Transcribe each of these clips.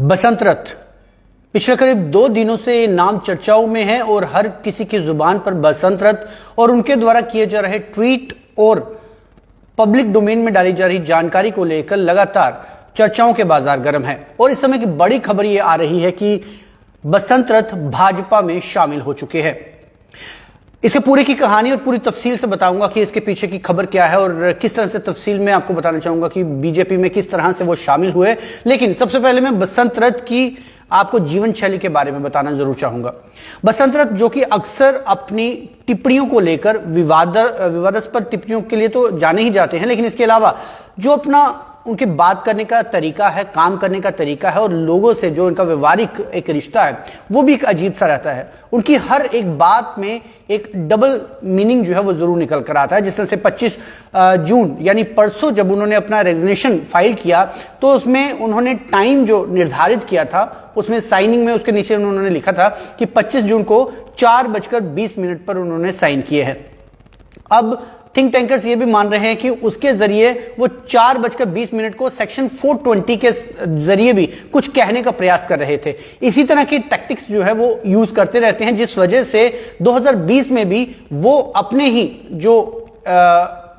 बसंत रथ पिछले करीब 2 दिनों से नाम चर्चाओं में है और हर किसी की जुबान पर बसंत रथ और उनके द्वारा किए जा रहे ट्वीट और पब्लिक डोमेन में डाली जा रही जानकारी को लेकर लगातार चर्चाओं के बाजार गर्म है। और इस समय की बड़ी खबर यह आ रही है कि बसंत रथ भाजपा में शामिल हो चुके हैं। इसके पूरे की कहानी और पूरी तफसील से बताऊंगा कि इसके पीछे की खबर क्या है और किस तरह से तफसील में आपको बताना चाहूंगा कि बीजेपी में किस तरह से वो शामिल हुए। लेकिन सबसे पहले मैं बसंत रथ की आपको जीवन शैली के बारे में बताना जरूर चाहूंगा। बसंत रथ जो कि अक्सर अपनी टिप्पणियों को लेकर विवादास्पद टिप्पणियों के लिए तो जाने ही जाते हैं, लेकिन इसके अलावा जो अपना उनके बात करने का तरीका है, काम करने का तरीका है और लोगों से जो उनका व्यवहारिक एक रिश्ता है वो भी एक अजीब सा रहता है। उनकी हर एक बात में एक डबल मीनिंग जो है वो जरूर निकल कर आता है। जिस तरह से 25 जून यानी परसों जब उन्होंने अपना रेजिग्नेशन फाइल किया तो उसमें उन्होंने टाइम जो निर्धारित किया था उसमें साइनिंग में उसके नीचे उन्होंने लिखा था कि 25 जून को 4:20 पर उन्होंने साइन किए हैं। अब थिंक टैंकर्स ये भी मान रहे हैं कि उसके जरिए वो 4:20 को सेक्शन 420 के जरिए भी कुछ कहने का प्रयास कर रहे थे। इसी तरह की टैक्टिक्स जो है वो यूज करते रहते हैं, जिस वजह से 2020 में भी वो अपने ही जो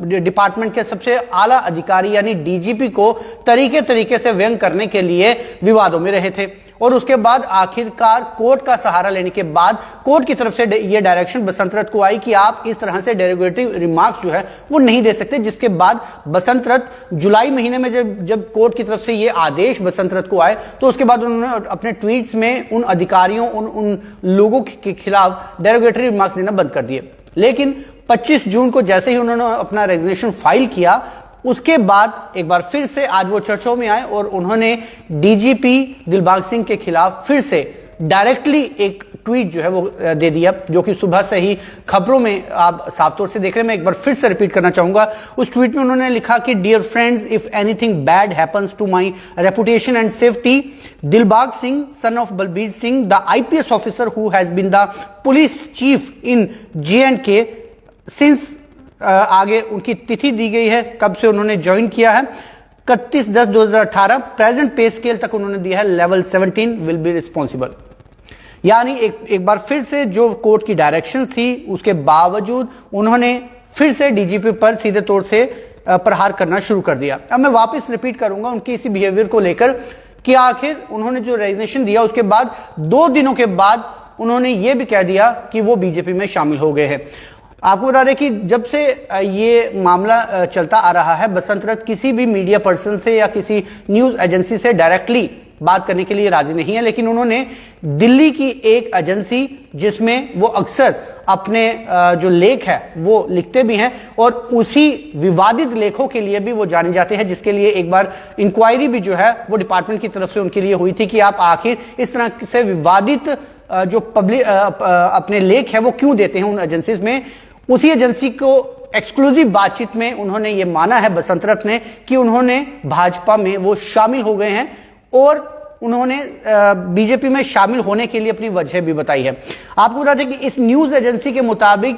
डिपार्टमेंट के सबसे आला अधिकारी यानी डीजीपी को तरीके से व्यंग करने के लिए विवादों में रहे थे। और उसके बाद आखिरकार कोर्ट का सहारा लेने के बाद कोर्ट की तरफ से यह डायरेक्शन बसंत रथ को आई कि आप इस तरह से डेरोगेटिव रिमार्क्स जो है वो नहीं दे सकते। जिसके बाद बसंत रथ जुलाई महीने में जब कोर्ट की तरफ से ये आदेश बसंत रथ को आए तो उसके बाद उन्होंने अपने ट्वीट्स में उन अधिकारियों उन लोगों के खिलाफ डेरोगेटरी रिमार्क्स देना बंद कर दिए। लेकिन 25 जून को जैसे ही उन्होंने अपना रेजिग्नेशन फाइल किया उसके बाद एक बार फिर से आज वो चर्चाओं में आए और उन्होंने डीजीपी दिलबाग सिंह के खिलाफ फिर से डायरेक्टली एक ट्वीट जो है वो दे दिया, जो कि सुबह से ही खबरों में आप साफ तौर से देख रहे हैं। मैं एक बार फिर से रिपीट करना चाहूंगा। उस ट्वीट में उन्होंने लिखा कि dear friends, if anything bad happens to my reputation and safety, Dilbag Singh son of Balbir Singh the IPS officer who has been the police chief in J&K since आगे उनकी तिथि दी गई है, कब से उन्होंने ज्वाइन किया है 31/10/2018, प्रेजेंट पे स्केल तक उन्होंने दिया है लेवल 17, विल बी रिस्पॉन्सिबल। यानी एक बार फिर से जो कोर्ट की डायरेक्शन थी उसके बावजूद उन्होंने फिर से डीजीपी पर सीधे तौर से प्रहार करना शुरू कर दिया। अब मैं वापस रिपीट करूंगा उनकी इसी बिहेवियर को लेकर कि आखिर उन्होंने जो रेजिग्नेशन दिया उसके बाद 2 दिनों के बाद उन्होंने ये भी कह दिया कि वो बीजेपी में शामिल हो गए हैं। आपको बता दें कि जब से ये मामला चलता आ रहा है बसंत रथ किसी भी मीडिया पर्सन से या किसी न्यूज एजेंसी से डायरेक्टली बात करने के लिए राजी नहीं है, लेकिन उन्होंने दिल्ली की एक एजेंसी जिसमें वो अक्सर अपने जो लेख है वो लिखते भी हैं और उसी विवादित लेखों के लिए भी वो जाने जाते हैं, जिसके लिए एक बार इंक्वायरी भी जो है वो डिपार्टमेंट की तरफ से उनके लिए हुई थी कि आप आखिर इस तरह से विवादित जो पब्लिक अपने लेख है वो क्यों देते हैं उन एजेंसीज में। उसी एजेंसी को एक्सक्लूसिव बातचीत में उन्होंने ये माना है बसंत रथ ने कि उन्होंने भाजपा में वो शामिल हो गए हैं और उन्होंने बीजेपी में शामिल होने के लिए अपनी वजह भी बताई है। आपको बता दें कि इस न्यूज एजेंसी के मुताबिक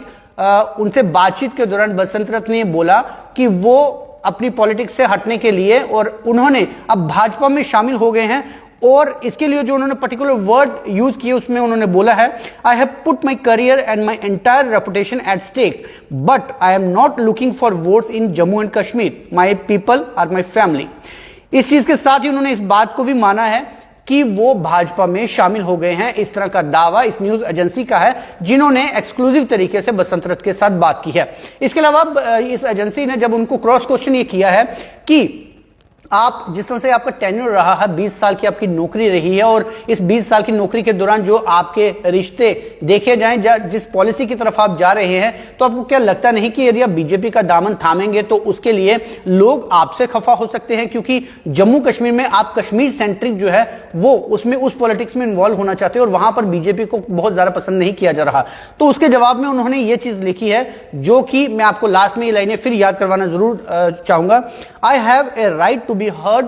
उनसे बातचीत के दौरान बसंत रथ ने बोला कि वो अपनी पॉलिटिक्स से हटने के लिए और उन्होंने अब भाजपा में शामिल हो गए हैं। और इसके लिए जो उन्होंने पर्टिकुलर वर्ड यूज किए उसमें उन्होंने बोला है, I have put my career and my entire reputation at stake but I am not looking for votes in Jammu and Kashmir, my people are my family. इस चीज के साथ ही उन्होंने इस बात को भी माना है कि वो भाजपा में शामिल हो गए हैं। इस तरह का दावा इस न्यूज एजेंसी का है जिन्होंने एक्सक्लूसिव तरीके से बसंत रथ के साथ बात की है। इसके अलावा इस एजेंसी ने जब उनको क्रॉस क्वेश्चन ये किया है कि आप जिस तरह से आपका टेन्योर रहा है, 20 साल की आपकी नौकरी रही है और इस 20 साल की नौकरी के दौरान जो आपके रिश्ते देखे जाएं, जिस पॉलिसी की तरफ आप जा रहे हैं, तो आपको क्या लगता नहीं कि यदि आप बीजेपी का दामन थामेंगे तो उसके लिए लोग आपसे खफा हो सकते हैं, क्योंकि जम्मू कश्मीर में आप कश्मीर सेंट्रिक जो है वो उसमें उस पॉलिटिक्स में इन्वॉल्व होना चाहते हैं और वहां पर बीजेपी को बहुत ज्यादा पसंद नहीं किया जा रहा। तो उसके जवाब में उन्होंने ये चीज लिखी है जो कि मैं आपको लास्ट में ये लाइनें फिर याद करवाना जरूर चाहूंगा। I have a right to be heard.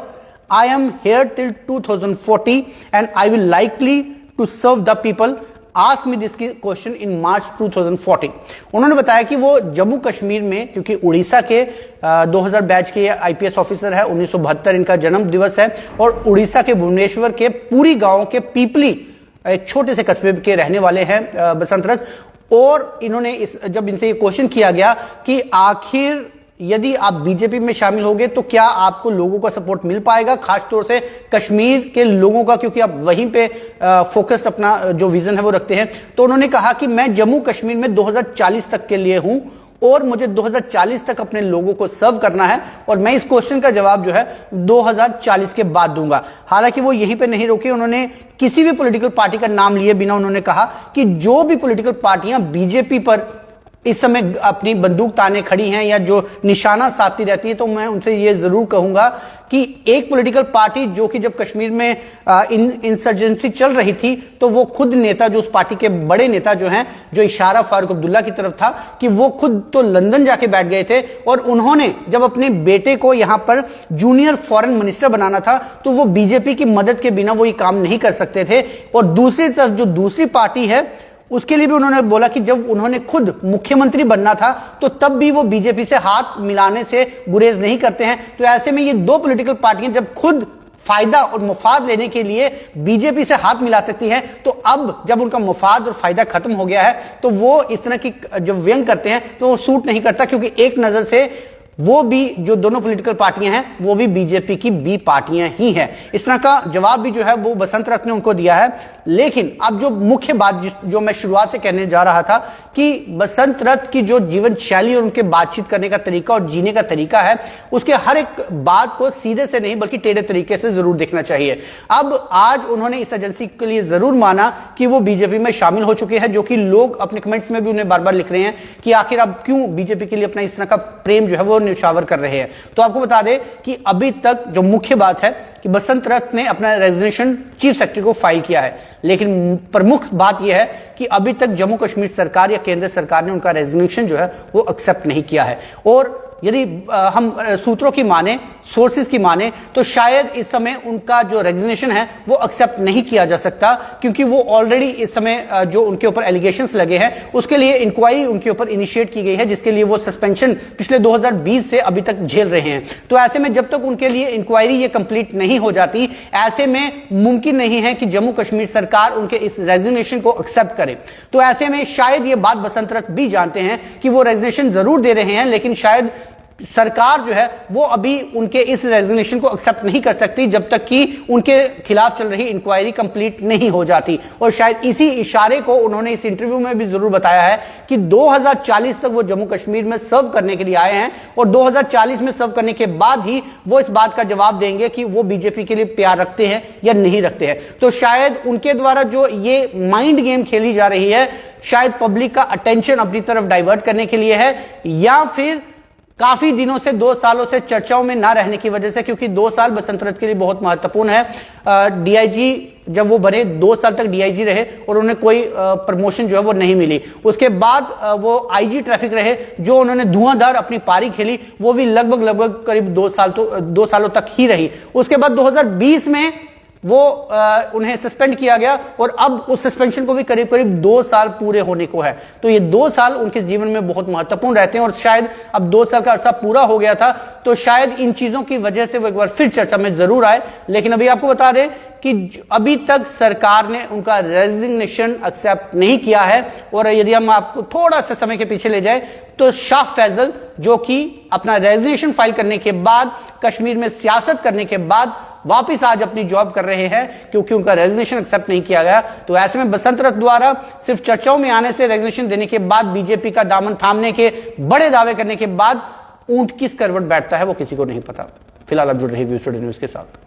I am here till 2040 and I will likely to serve the people. Ask me this question in March 2014। उन्होंने बताया कि वो जम्मू कश्मीर में, क्योंकि उड़ीसा के 2000 बैच के आईपीएस ऑफिसर है, 1972 इनका जन्म दिवस है, और उड़ीसा के भुवनेश्वर के पूरी गांव के पीपली, एक छोटे से कस्बे के रहने वाले हैं बसंत रथ। और इन्होंने जब इनसे ये क्वेश्चन किया गया कि आखिर यदि आप बीजेपी में शामिल होंगे तो क्या आपको लोगों का सपोर्ट मिल पाएगा, खासतौर से कश्मीर के लोगों का, क्योंकि आप वहीं पे फोकस्ड अपना जो विजन है वो रखते हैं। तो उन्होंने कहा कि मैं जम्मू कश्मीर में 2040 तक के लिए हूं और मुझे 2040 तक अपने लोगों को सर्व करना है, और मैं इस क्वेश्चन का जवाब जो है 2040 के बाद दूंगा। हालांकि वो यहीं पे नहीं रुके, उन्होंने किसी भी पॉलिटिकल पार्टी का नाम लिए बिना उन्होंने कहा कि जो भी पॉलिटिकल पार्टियां बीजेपी पर इस समय अपनी बंदूक ताने खड़ी हैं या जो निशाना साधती रहती है, तो मैं उनसे ये जरूर कहूंगा कि एक पॉलिटिकल पार्टी जो कि जब कश्मीर में इंसर्जेंसी चल रही थी, तो वो खुद नेता, जो उस पार्टी के बड़े नेता जो हैं, जो इशारा फारूक अब्दुल्ला की तरफ था, कि वो खुद तो लंदन जाके बैठ गए थे, और उन्होंने जब अपने बेटे को यहां पर जूनियर फॉरेन मिनिस्टर बनाना था, तो वो बीजेपी की मदद के बिना वो ये काम नहीं कर सकते थे। और दूसरी तरफ जो दूसरी पार्टी है, उसके लिए भी उन्होंने बोला कि जब उन्होंने खुद मुख्यमंत्री बनना था, तो तब भी वो बीजेपी से हाथ मिलाने से गुरेज नहीं करते हैं। तो ऐसे में ये दो पॉलिटिकल पार्टियां जब खुद फायदा और मुफाद लेने के लिए बीजेपी से हाथ मिला सकती हैं, तो अब जब उनका मुफाद और फायदा खत्म हो गया है, तो वो इस तरह की जो व्यंग करते हैं तो वो सूट नहीं करता, क्योंकि एक नजर से वो भी जो दोनों पॉलिटिकल पार्टियां हैं वो भी बीजेपी की बी पार्टियां ही हैं। इस तरह का जवाब भी जो है वो बसंत रथ ने उनको दिया है। लेकिन अब जो मुख्य बात जो मैं शुरुआत से कहने जा रहा था कि बसंत रथ की जो जीवन शैली और उनके बातचीत करने का तरीका और जीने का तरीका है, उसके हर एक बात को सीधे से नहीं बल्कि टेढ़े तरीके से जरूर देखना चाहिए। अब आज उन्होंने इस एजेंसी के लिए जरूर माना कि वो बीजेपी में शामिल हो चुके हैं, जो कि लोग अपने कमेंट्स में भी उन्हें बार बार लिख रहे हैं कि आखिर अब क्यों बीजेपी के लिए अपना इस तरह का प्रेम जो है वो न्यौछावर कर रहे हैं। तो आपको बता दें कि अभी तक जो मुख्य बात है कि बसंत रथ ने अपना रेजिग्नेशन चीफ सेक्रेटरी को फाइल किया है, लेकिन प्रमुख बात यह है कि अभी तक जम्मू कश्मीर सरकार या केंद्र सरकार ने उनका रेजिग्नेशन जो है वो एक्सेप्ट नहीं किया है। और यदि हम सूत्रों की माने, सोर्सेज की माने, तो शायद इस समय उनका जो रेजिग्नेशन है वो एक्सेप्ट नहीं किया जा सकता, क्योंकि वो ऑलरेडी इस समय जो उनके ऊपर एलिगेशंस लगे हैं उसके लिए इंक्वायरी उनके ऊपर इनिशिएट की गई है, जिसके लिए वो सस्पेंशन पिछले 2020 से अभी तक झेल रहे हैं। तो ऐसे में जब तक उनके लिए इंक्वायरी ये कंप्लीट नहीं हो जाती, ऐसे में मुमकिन नहीं है कि जम्मू कश्मीर सरकार उनके इस रेजिग्नेशन को एक्सेप्ट करे। तो ऐसे में शायद ये बात बसंत रथ भी जानते हैं कि वो रेजिग्नेशन जरूर दे रहे हैं, लेकिन शायद सरकार जो है वो अभी उनके इस रेजिग्नेशन को एक्सेप्ट नहीं कर सकती जब तक कि उनके खिलाफ चल रही इंक्वायरी कंप्लीट नहीं हो जाती। और शायद इसी इशारे को उन्होंने इस इंटरव्यू में भी जरूर बताया है कि 2040 तक वो जम्मू कश्मीर में सर्व करने के लिए आए हैं, और 2040 में सर्व करने के बाद ही वो इस बात का जवाब देंगे कि वो बीजेपी के लिए प्यार रखते हैं या नहीं रखते हैं। तो शायद उनके द्वारा जो ये माइंड गेम खेली जा रही है, शायद पब्लिक का अटेंशन अपनी तरफ डाइवर्ट करने के लिए है, या फिर काफी दिनों से 2 सालों से चर्चाओं में ना रहने की वजह से, क्योंकि 2 साल बसंत रथ के लिए बहुत महत्वपूर्ण है। डीआईजी जब वो बने 2 साल तक डीआईजी रहे और उन्हें कोई प्रमोशन जो है वो नहीं मिली। उसके बाद वो आईजी ट्रैफिक रहे, जो उन्होंने धुआंधार अपनी पारी खेली, वो भी लगभग करीब 2 सालों तक ही रही। उसके बाद 2020 में वो उन्हें सस्पेंड किया गया, और अब उस सस्पेंशन को भी करीब 2 साल पूरे होने को है। तो ये 2 साल उनके जीवन में बहुत महत्वपूर्ण रहते हैं, और शायद अब 2 साल का अरसा पूरा हो गया था, तो शायद इन चीजों की वजह से वो एक बार फिर चर्चा में जरूर आए। लेकिन अभी आपको बता दें कि अभी तक सरकार ने उनका रेजिग्नेशन एक्सेप्ट नहीं किया है। और यदि हम आपको थोड़ा सा समय के पीछे ले जाए, तो शाह फैजल, जो कि अपना रेजिग्नेशन फाइल करने के बाद, कश्मीर में सियासत करने के बाद वापिस आज अपनी जॉब कर रहे हैं, क्योंकि उनका रेजिग्नेशन एक्सेप्ट नहीं किया गया। तो ऐसे में बसंत रथ द्वारा सिर्फ चर्चाओं में आने से, रेजिग्नेशन देने के बाद, बीजेपी का दामन थामने के बड़े दावे करने के बाद ऊंट किस करवट बैठता है वो किसी को नहीं पता। फिलहाल आप जुड़ रहे व्यू स्टूडियो न्यूज के साथ।